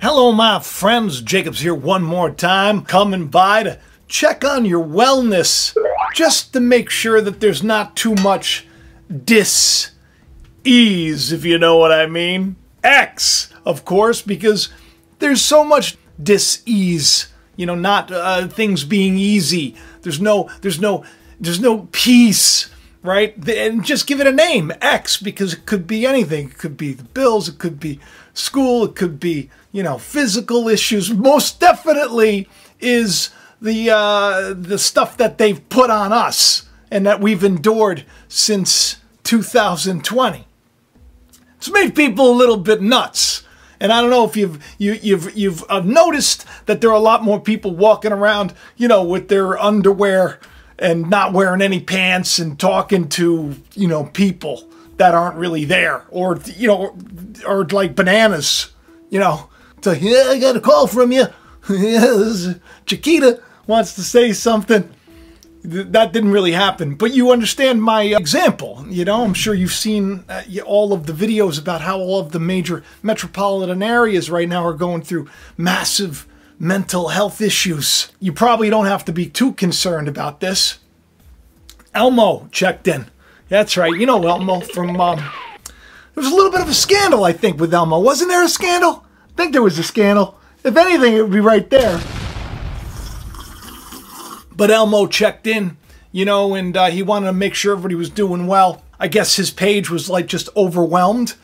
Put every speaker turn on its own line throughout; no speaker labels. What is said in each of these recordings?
Hello, my friends. Jacob's here one more time, coming by to check on your wellness, just to make sure that there's not too much dis-ease, if you know what I mean. X, of course, because there's so much dis-ease, you know, not things being easy. There's no peace, right? And just give it a name, X, because it could be anything. It could be the bills, it could be school, it could be, you know, physical issues. Most definitely is the stuff that they've put on us and that we've endured since 2020. It's made people a little bit nuts. And I don't know if you've noticed that there are a lot more people walking around, you know, with their underwear and not wearing any pants and talking to, you know, people that aren't really there, or, you know, or like bananas, you know. So, yeah, I got a call from you. Chiquita wants to say something. That didn't really happen, but you understand my example. You know, I'm sure you've seen all of the videos about how all of the major metropolitan areas right now are going through massive mental health issues. You probably don't have to be too concerned about this. Elmo checked in. That's right. You know Elmo from... there was a little bit of a scandal, I think, with Elmo. Wasn't there a scandal? I think there was a scandal. If anything, it would be right there. But Elmo checked in, you know, and he wanted to make sure everybody was doing well. I guess his page was like just overwhelmed.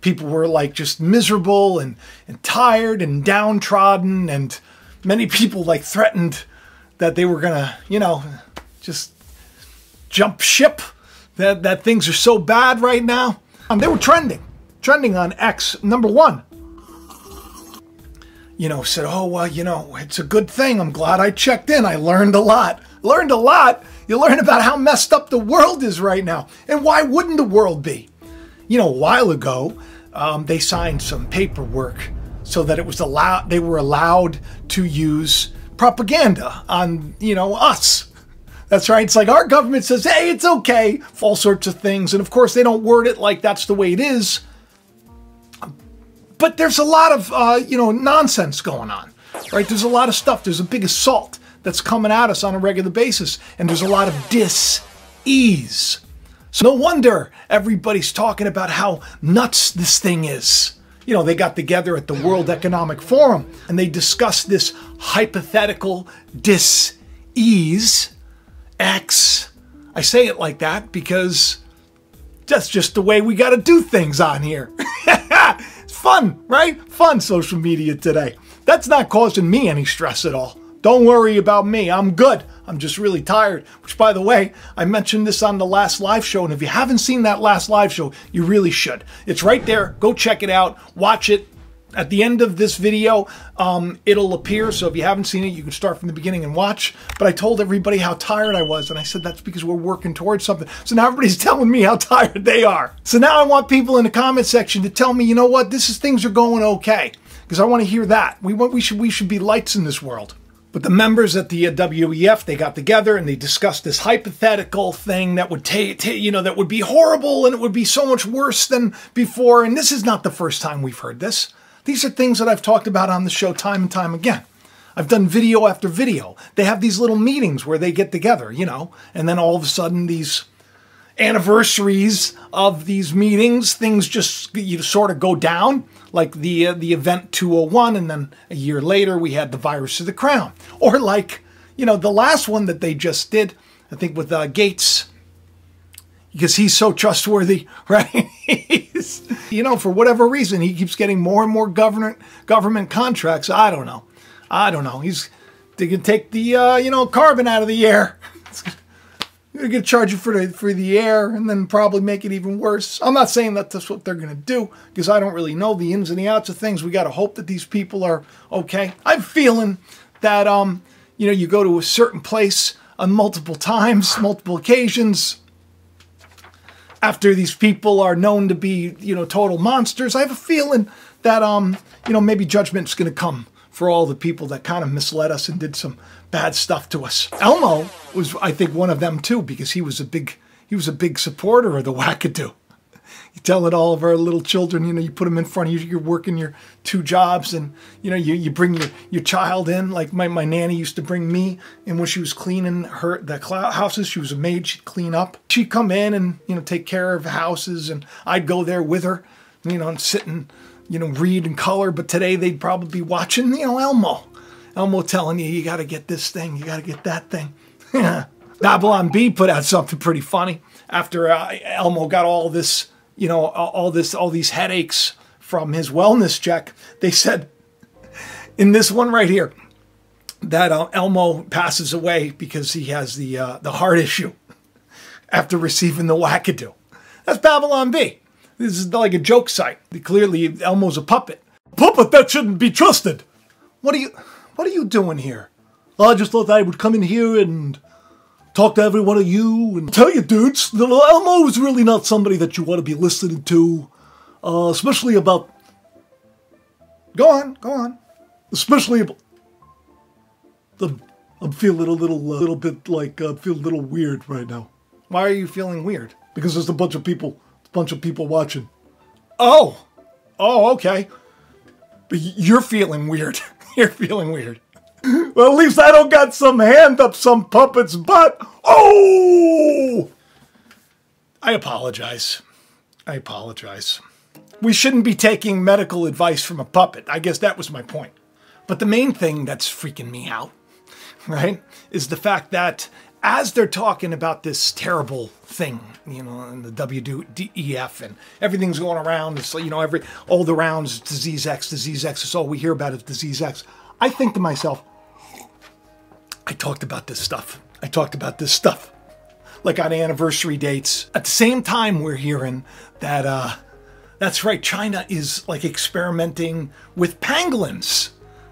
People were like just miserable and tired and downtrodden, and many people like threatened that they were gonna, you know, just jump ship, that things are so bad right now. They were trending on X, #1. You know, said, oh, well, you know, it's a good thing. I'm glad I checked in. I learned a lot. Learned a lot? You learn about how messed up the world is right now. And why wouldn't the world be? You know, a while ago, they signed some paperwork so that it was allowed, they were allowed to use propaganda on, you know, us. That's right. It's like our government says, hey, it's okay, for all sorts of things. And of course, they don't word it like that's the way it is. But there's a lot of, you know, nonsense going on, right? There's a lot of stuff. There's a big assault that's coming at us on a regular basis. And there's a lot of dis-ease. So no wonder everybody's talking about how nuts this thing is. You know, they got together at the World Economic Forum and they discussed this hypothetical dis-ease, X. I say it like that because that's just the way we got to do things on here. Fun, right? Fun social media today. That's not causing me any stress at all. Don't worry about me. I'm good. I'm just really tired. Which, by the way, I mentioned this on the last live show. And if you haven't seen that last live show, you really should. It's right there. Go check it out. Watch it. At the end of this video, it'll appear. So if you haven't seen it, you can start from the beginning and watch. But I told everybody how tired I was. And I said that's because we're working towards something. So now everybody's telling me how tired they are. So now I want people in the comment section to tell me, you know what, things are going okay. Because I want to hear that. We should be lights in this world. But the members at the WEF, they got together and they discussed this hypothetical thing that would that would be horrible and it would be so much worse than before. And this is not the first time we've heard this. These are things that I've talked about on the show time and time again. I've done video after video. They have these little meetings where they get together, you know, and then all of a sudden these anniversaries of these meetings, things just sort of go down, like the event 201, and then a year later we had the virus of the crown. Or like, you know, the last one that they just did, I think with Gates, because he's so trustworthy, right? You know, for whatever reason, he keeps getting more and more government contracts. I don't know. They can take the, you know, carbon out of the air. They're going to charge you for the air and then probably make it even worse. I'm not saying that that's what they're going to do because I don't really know the ins and the outs of things. We got to hope that these people are okay. I'm feeling that, you know, you go to a certain place on multiple times, multiple occasions, after these people are known to be, you know, total monsters. I have a feeling that, you know, maybe judgment's going to come for all the people that kind of misled us and did some bad stuff to us. Elmo was, I think, one of them too, because he was a big supporter of the wackadoo. You tell it all of our little children, you know, you put them in front of you, you're working your 2 jobs, and, you know, you bring your child in. Like my nanny used to bring me in when she was cleaning the houses. She was a maid, she'd clean up. She'd come in and, you know, take care of houses, and I'd go there with her, you know, and sit and, you know, read and color. But today they'd probably be watching, you know, Elmo telling you got to get this thing, you got to get that thing. Babylon Bee put out something pretty funny after Elmo got all this, you know, all these headaches from his wellness check. They said in this one right here that Elmo passes away because he has the heart issue after receiving the wackadoo. That's Babylon Bee. This is like a joke site. Clearly, Elmo's a puppet. Puppet that shouldn't be trusted. What are you doing here? I just thought I would come in here and talk to every one of you and tell you, dudes, that Elmo is really not somebody that you want to be listening to, especially about... Go on. Especially about... I'm feeling a little bit like, I feel a little weird right now. Why are you feeling weird? Because there's a bunch of people watching. Oh, okay. But you're feeling weird. You're feeling weird. Well, at least I don't got some hand up some puppet's butt. Oh! I apologize. We shouldn't be taking medical advice from a puppet. I guess that was my point. But the main thing that's freaking me out, right, is the fact that as they're talking about this terrible thing, you know, and the WDEF and everything's going around, it's, you know, all the rounds, disease X, it's all we hear about is disease X. I think to myself, I talked about this stuff. Like on anniversary dates. At the same time, we're hearing that, that's right, China is like experimenting with pangolins.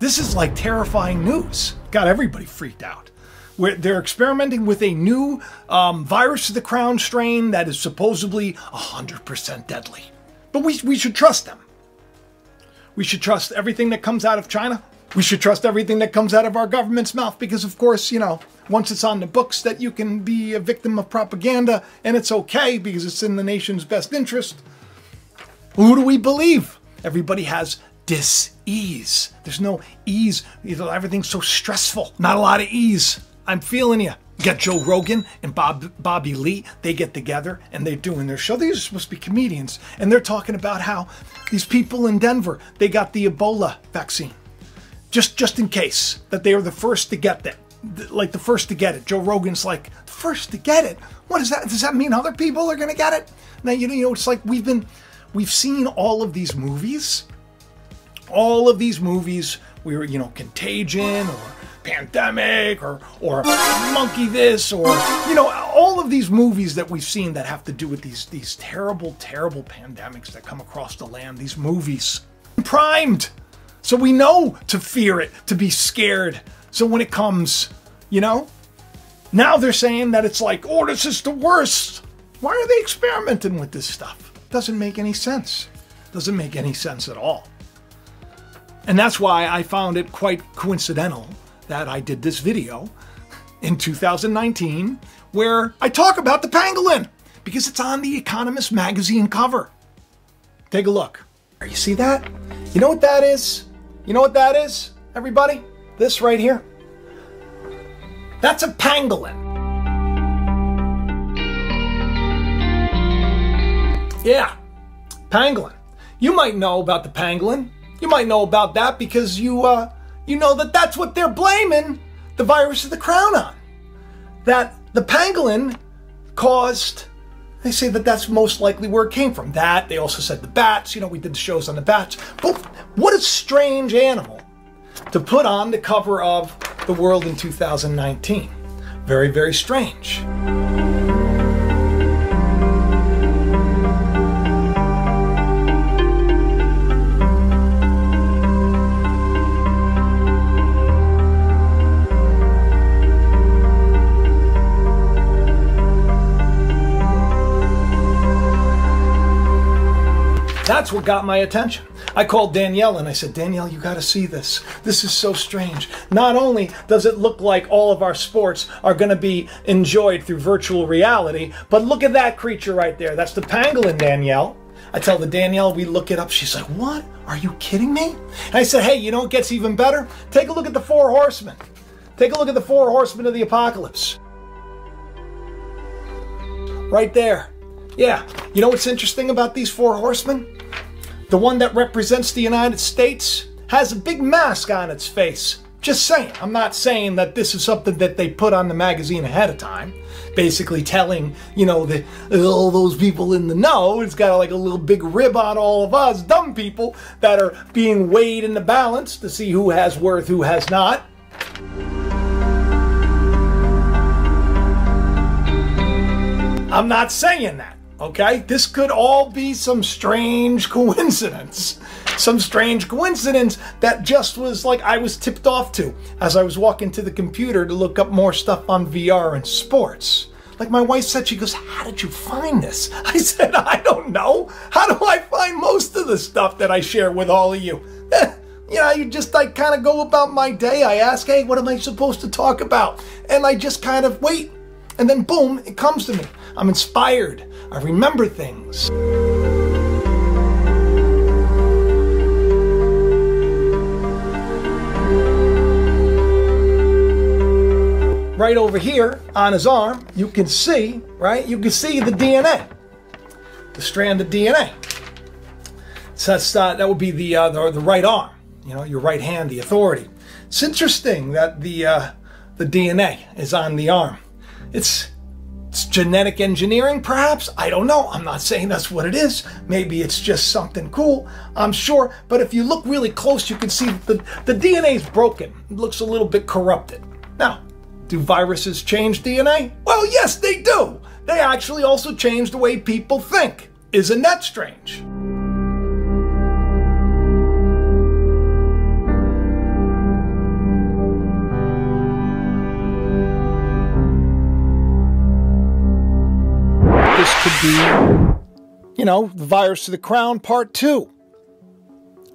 This is like terrifying news. Got everybody freaked out. They're experimenting with a new virus of the crown strain that is supposedly 100% deadly. But we should trust them. We should trust everything that comes out of China. We should trust everything that comes out of our government's mouth because, of course, you know, once it's on the books that you can be a victim of propaganda and it's okay because it's in the nation's best interest, who do we believe? Everybody has dis-ease. There's no ease. You know, everything's so stressful. Not a lot of ease. I'm feeling you. You got Joe Rogan and Bobby Lee. They get together and they're doing their show. These are supposed to be comedians. And they're talking about how these people in Denver, they got the Ebola vaccine. Just in case that they were the first to get that. Like the first to get it. Joe Rogan's like, first to get it? What is that? Does that mean other people are going to get it? Now, you know, it's like we've seen all of these movies. All of these movies, we were, you know, Contagion or Pandemic or Monkey this or, you know, all of these movies that we've seen that have to do with these terrible, terrible pandemics that come across the land. These movies. Primed. So we know to fear it, to be scared. So when it comes, you know, now they're saying that it's like, oh, this is the worst. Why are they experimenting with this stuff? Doesn't make any sense. Doesn't make any sense at all. And that's why I found it quite coincidental that I did this video in 2019 where I talk about the pangolin because it's on the Economist magazine cover. Take a look. You see that? You know what that is? You know what that is, everybody? This right here? That's a pangolin. Yeah, pangolin. You might know about the pangolin. You might know about that because you know that that's what they're blaming the virus of the crown on. That the pangolin caused, they say that that's most likely where it came from. That, they also said the bats, you know, we did the shows on the bats. But what a strange animal to put on the cover of The World in 2019. Very, very strange. That's what got my attention. I called Danielle and I said, Danielle, you got to see this. This is so strange. Not only does it look like all of our sports are going to be enjoyed through virtual reality, but look at that creature right there. That's the pangolin, Danielle. I tell the Danielle, we look it up. She's like, what? Are you kidding me? And I said, hey, you know what gets even better? Take a look at the 4 horsemen. Take a look at the 4 horsemen of the apocalypse. Right there. Yeah. You know what's interesting about these 4 horsemen? The one that represents the United States has a big mask on its face. Just saying. I'm not saying that this is something that they put on the magazine ahead of time. Basically telling, you know, all those people in the know. It's got like a little big rib on all of us dumb people that are being weighed in the balance to see who has worth, who has not. I'm not saying that. Okay, this could all be some strange coincidence. Some strange coincidence that just was like I was tipped off to as I was walking to the computer to look up more stuff on VR and sports. Like my wife said, she goes, how did you find this? I said, I don't know. How do I find most of the stuff that I share with all of you? You know, I kind of go about my day. I ask, hey, what am I supposed to talk about? And I just kind of wait. And then boom, it comes to me. I'm inspired. I remember things. Right over here on his arm, you can see, right? You can see the DNA, the strand of DNA. So that would be the right arm, you know, your right hand, the authority. It's interesting that the DNA is on the arm. It's genetic engineering, perhaps? I don't know. I'm not saying that's what it is. Maybe it's just something cool, I'm sure. But if you look really close, you can see the DNA is broken. It looks a little bit corrupted. Now, do viruses change DNA? Well, yes, they do. They actually also change the way people think. Isn't that strange? This could be, you know, the virus of the crown part 2.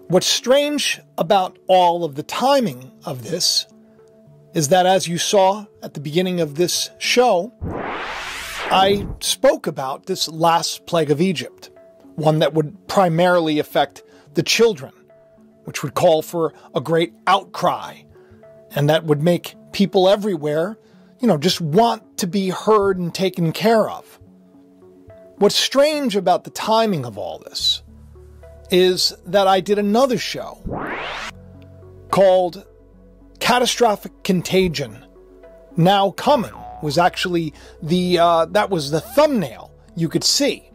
What's strange about all of the timing of this is that, as you saw at the beginning of this show, I spoke about this last plague of Egypt, one that would primarily affect the children, which would call for a great outcry, and that would make people everywhere, you know, just want to be heard and taken care of. What's strange about the timing of all this is that I did another show called Catastrophic Contagion Now Coming. Was actually that was the thumbnail you could see.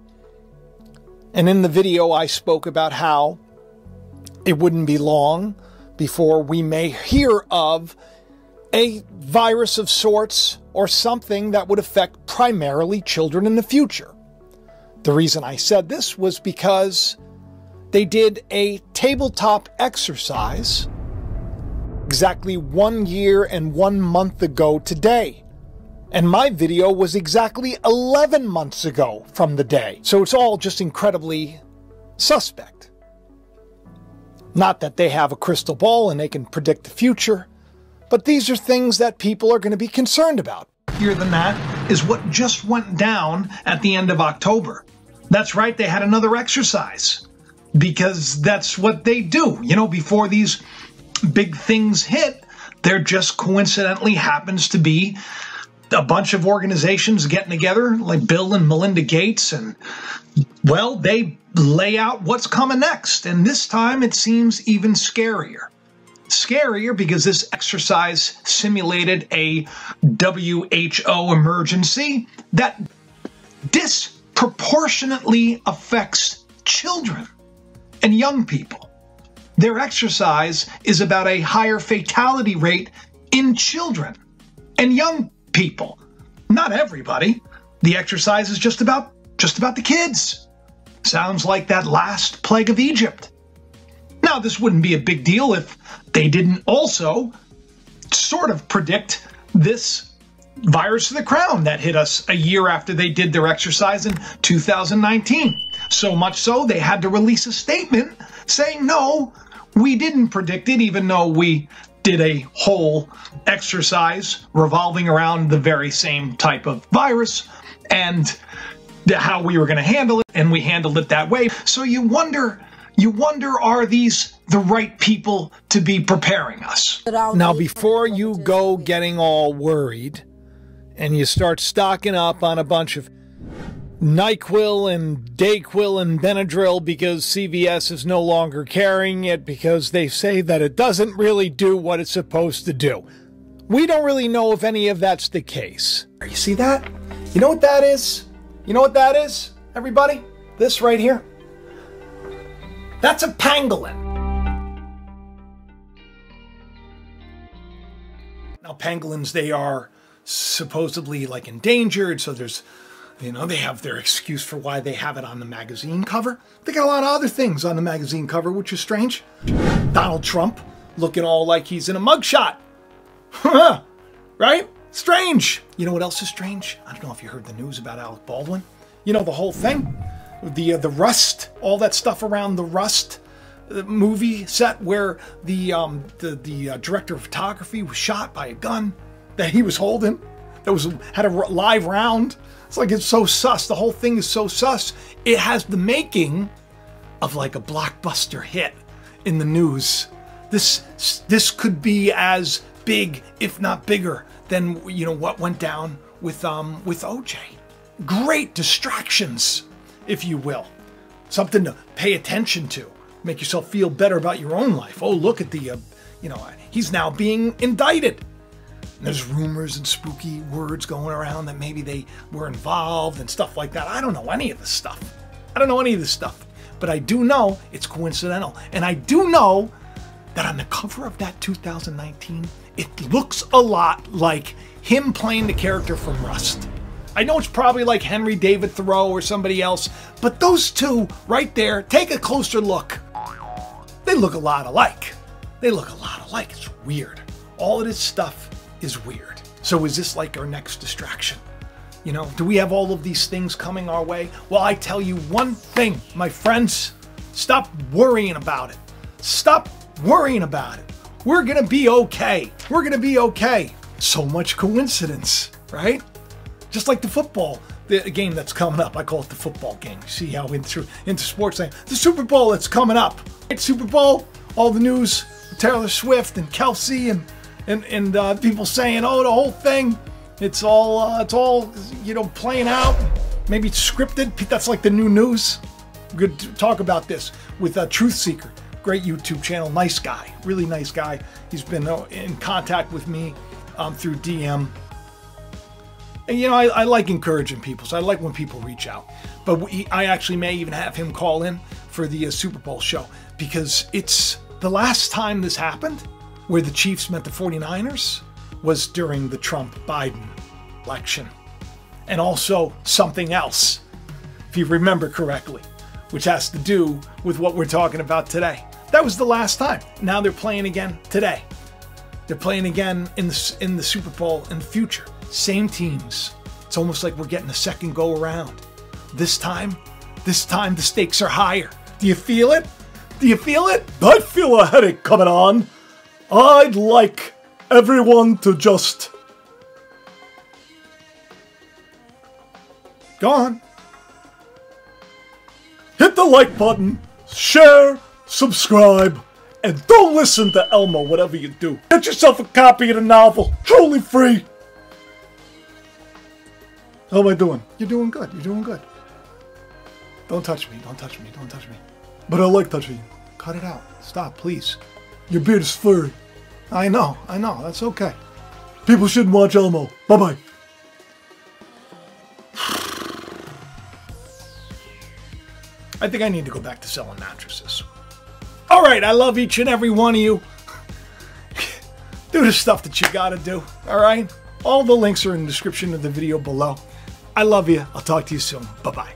And in the video I spoke about how it wouldn't be long before we may hear of a virus of sorts or something that would affect primarily children in the future. The reason I said this was because they did a tabletop exercise exactly 1 year and 1 month ago today. And my video was exactly 11 months ago from the day. So it's all just incredibly suspect. Not that they have a crystal ball and they can predict the future, but these are things that people are going to be concerned about. Here than that is what just went down at the end of October. That's right, they had another exercise because that's what they do. You know, before these big things hit, there just coincidentally happens to be a bunch of organizations getting together, like Bill and Melinda Gates, and, well, they lay out what's coming next. And this time it seems even scarier. Scarier because this exercise simulated a WHO emergency that disproportionately affects children and young people. Their exercise is about a higher fatality rate in children and young people. Not everybody. The exercise is just about the kids. Sounds like that last plague of Egypt. Now, this wouldn't be a big deal if they didn't also sort of predict this virus of the crown that hit us a year after they did their exercise in 2019. So much so, they had to release a statement saying, no, we didn't predict it, even though we did a whole exercise revolving around the very same type of virus and how we were going to handle it, and we handled it that way. So you wonder, are these the right people to be preparing us?
Now, before you go getting all worried and you start stocking up on a bunch of NyQuil and Dayquil and Benadryl because CVS is no longer carrying it because they say that it doesn't really do what it's supposed to do. We don't really know if any of that's the case.
You see that? You know what that is? You know what that is, everybody? This right here? That's a pangolin. Now, pangolins, they are supposedly like endangered, so there's, you know, they have their excuse for why they have it on the magazine cover. They got a lot of other things on the magazine cover, which is strange. Donald Trump looking all like he's in a mugshot. Right? Strange. You know what else is strange? I don't know if you heard the news about Alec Baldwin. You know, the whole thing. The Rust, all that stuff around the Rust movie set where the director of photography was shot by a gun that he was holding. That had a live round. It's like, it's so sus. The whole thing is so sus. It has the making of like a blockbuster hit in the news. This could be as big, if not bigger, than, you know, what went down with OJ. Great distractions, if you will. Something to pay attention to. Make yourself feel better about your own life. Oh, look at the, you know, he's now being indicted. And there's rumors and spooky words going around that maybe they were involved and stuff like that. I don't know any of this stuff. I don't know any of this stuff. But I do know it's coincidental. And I do know that on the cover of that 2019, it looks a lot like him playing the character from Rust. I know it's probably like Henry David Thoreau or somebody else, but those two right there, take a closer look. They look a lot alike. They look a lot alike. It's weird. All of this stuff is weird. So is this like our next distraction? You know, do we have all of these things coming our way? Well, I tell you one thing, my friends, stop worrying about it. Stop worrying about it. We're gonna be okay. We're gonna be okay. So much coincidence, right? Just like the football game that's coming up. I call it the football game. See how into sports thing. The Super Bowl that's coming up. Right? Super Bowl, all the news, Taylor Swift and Kelsey and people saying, oh, the whole thing, it's all you know, playing out. Maybe it's scripted. That's like the new news. We're going to talk about this with Truth Seeker. Great YouTube channel. Nice guy. Really nice guy. He's been in contact with me through DM. And, you know, I like encouraging people, so I like when people reach out. But I actually may even have him call in for the Super Bowl show, because it's the last time this happened where the Chiefs met the 49ers was during the Trump-Biden election. And also something else, if you remember correctly, which has to do with what we're talking about today. That was the last time. Now they're playing again today. They're playing again in the Super Bowl in the future. Same teams. It's almost like we're getting a second go around. This time the stakes are higher. Do you feel it? Do you feel it?
I feel a headache coming on. I'd like everyone to just...
Go on.
Hit the like button, share, subscribe, and don't listen to Elmo, whatever you do. Get yourself a copy of the novel, truly free. How am I doing?
You're doing good. You're doing good. Don't touch me. Don't touch me. Don't touch me.
But I like touching you.
Cut it out. Stop, please.
Your beard is furry.
I know. That's okay.
People shouldn't watch Elmo. Bye-bye.
I think I need to go back to selling mattresses. All right, I love each and every one of you. Do the stuff that you gotta do, all right? All the links are in the description of the video below. I love you. I'll talk to you soon. Bye-bye.